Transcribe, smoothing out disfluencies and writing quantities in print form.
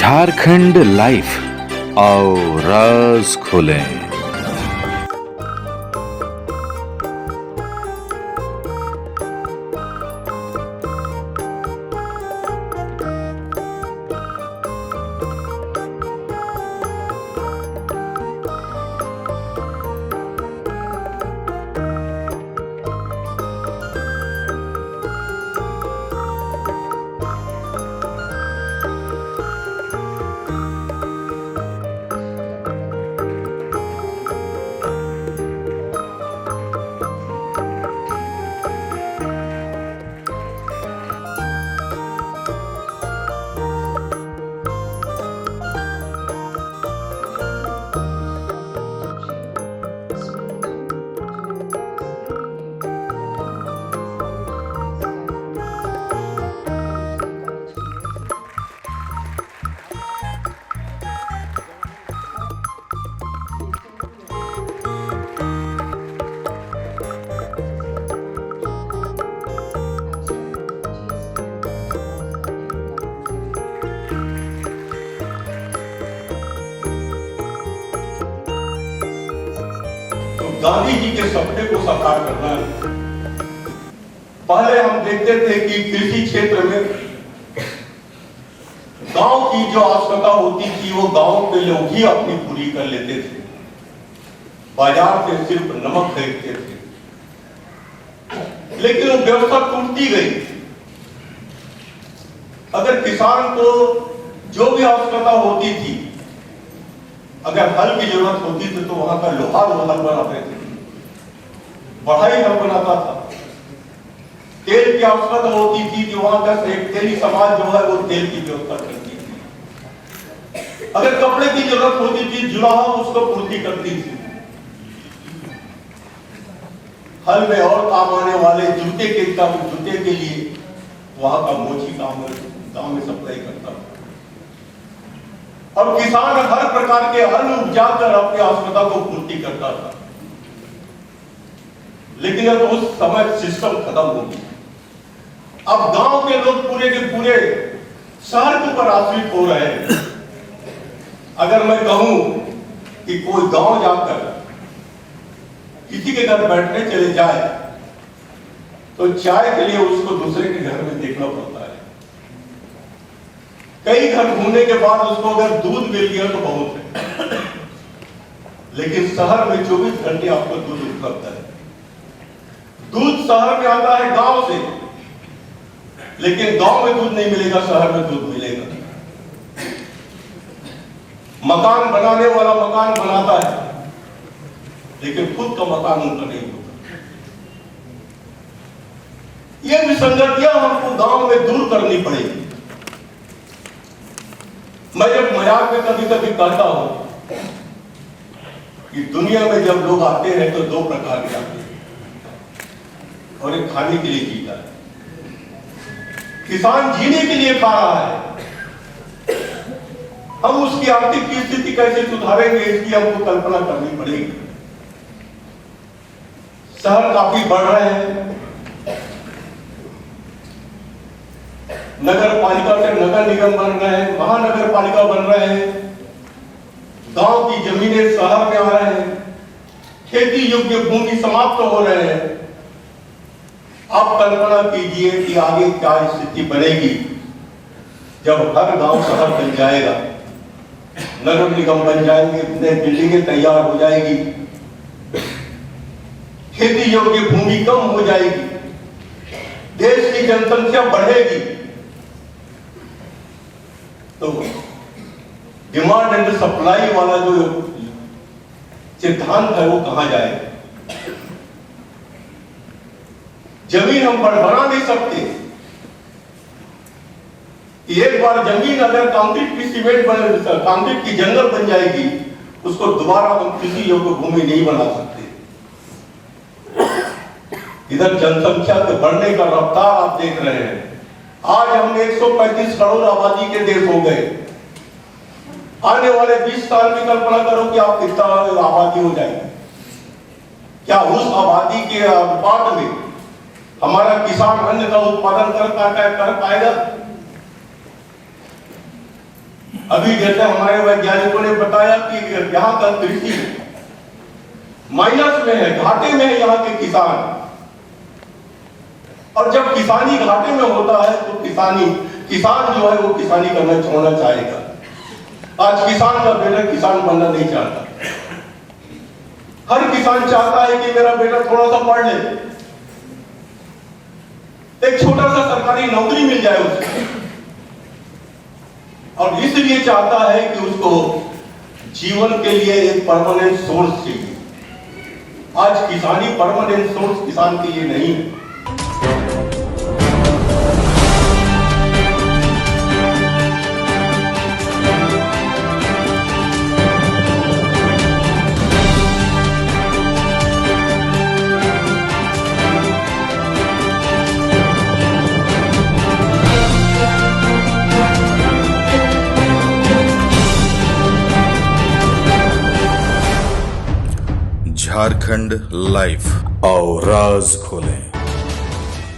Jharkhand life, आओ राज खोलें। गांधी जी के सपने को साकार करना है। पहले हम देखते थे कि कृषि क्षेत्र में गांव की जो आवश्यकता होती थी वो गांव के लोग ही अपनी पूरी कर लेते थे, बाजार से सिर्फ नमक खरीदते थे। लेकिन वो व्यवस्था टूटती गई। अगर किसान को जो भी आवश्यकता होती थी, अगर हल की जरूरत होती थी तो वहां का लोहार वो हल बनाते थे, बढ़ाई हल बनाता था। तेल की आवश्यकता होती थी कि वहां का तेली समाज जो है वो तेल की व्यवस्था करती थी। अगर कपड़े की जरूरत होती थी, जुलाहा उसको पूर्ति करती थी। हल में और काम आने वाले जूते के लिए वहां का मोची गांव में सप्लाई करता था। और किसान हर प्रकार के अन्न उपजाकर अपनी आवश्यकता को पूर्ति करता था। लेकिन अब उस समय सिस्टम खत्म हो गया। अब गांव के लोग पूरे के पूरे शहर के ऊपर आश्रित हो रहे हैं। अगर मैं कहूं कि कोई गांव जाकर किसी के घर बैठने चले जाए तो चाय के लिए उसको दूसरे के घर में देखना पड़ता है। कई घर घूमने के बाद उसको अगर दूध मिल गया तो बहुत है। लेकिन शहर में 24 घंटे आपको दूध उपलब्ध है। दूध शहर में आता है गांव से, लेकिन गांव में दूध नहीं मिलेगा, शहर में दूध मिलेगा। मकान बनाने वाला मकान बनाता है, लेकिन खुद का मकान उनका नहीं होता। ये विसंगतियां हमको गांव में दूर करनी पड़ेगी। मैं जब मजाक में कभी कभी कहता हूं कि दुनिया में जब लोग आते हैं तो दो प्रकार के आते हैं, और एक खाने के लिए जीता है। किसान जीने के लिए खा रहा है। हम उसकी आर्थिक स्थिति कैसे सुधारेंगे इसकी हमको कल्पना करनी पड़ेगी। शहर काफी बढ़ रहे हैं। नगर पालिका से नगर निगम बन रहे हैं, महानगर पालिका बन रहे हैं। गांव की जमीनें शहर में आ रहे हैं। खेती योग्य भूमि समाप्त हो रहे हैं। आप कल्पना कीजिए कि आगे क्या स्थिति बनेगी जब हर गांव शहर बन जाएगा, नगर निगम बन जाएंगे, बिल्डिंगें तैयार हो जाएगी, खेती योग्य भूमि कम हो जाएगी, देश की जनसंख्या बढ़ेगी, तो डिमांड एंड सप्लाई वाला जो सिद्धांत है वो कहां जाएगा? जमीन हम बना नहीं सकते। एक बार जमीन अगर कंक्रीट की जंगल बन जाएगी, उसको दोबारा हम किसी योग्य भूमि नहीं बना सकते। इधर जनसंख्या के बढ़ने का रफ्तार आप देख रहे हैं। आज हम 135 करोड़ आबादी के देश हो गए। आने वाले 20 साल की कल्पना करो कि आप कितना आबादी हो जाएगी। क्या उस आबादी के अनुपात में हमारा किसान अन्न का उत्पादन कर पाएगा? अभी जैसे हमारे वैज्ञानिकों ने बताया कि यहाँ का कृषि माइनस में है, घाटे में है यहाँ के किसान। और जब किसानी घाटे में होता है तो किसान जो है वो किसानी करना छोड़ना चाहेगा। आज किसान का बेटा किसान बनना नहीं चाहता। हर किसान चाहता है कि मेरा बेटा थोड़ा सा पढ़ ले, एक छोटा सा सरकारी नौकरी मिल जाए उसको, और इसलिए चाहता है कि उसको जीवन के लिए एक परमानेंट सोर्स चाहिए। आज किसानी परमानेंट सोर्स किसान के लिए नहीं है। झारखंड लाइफ, आओ राज खोलें।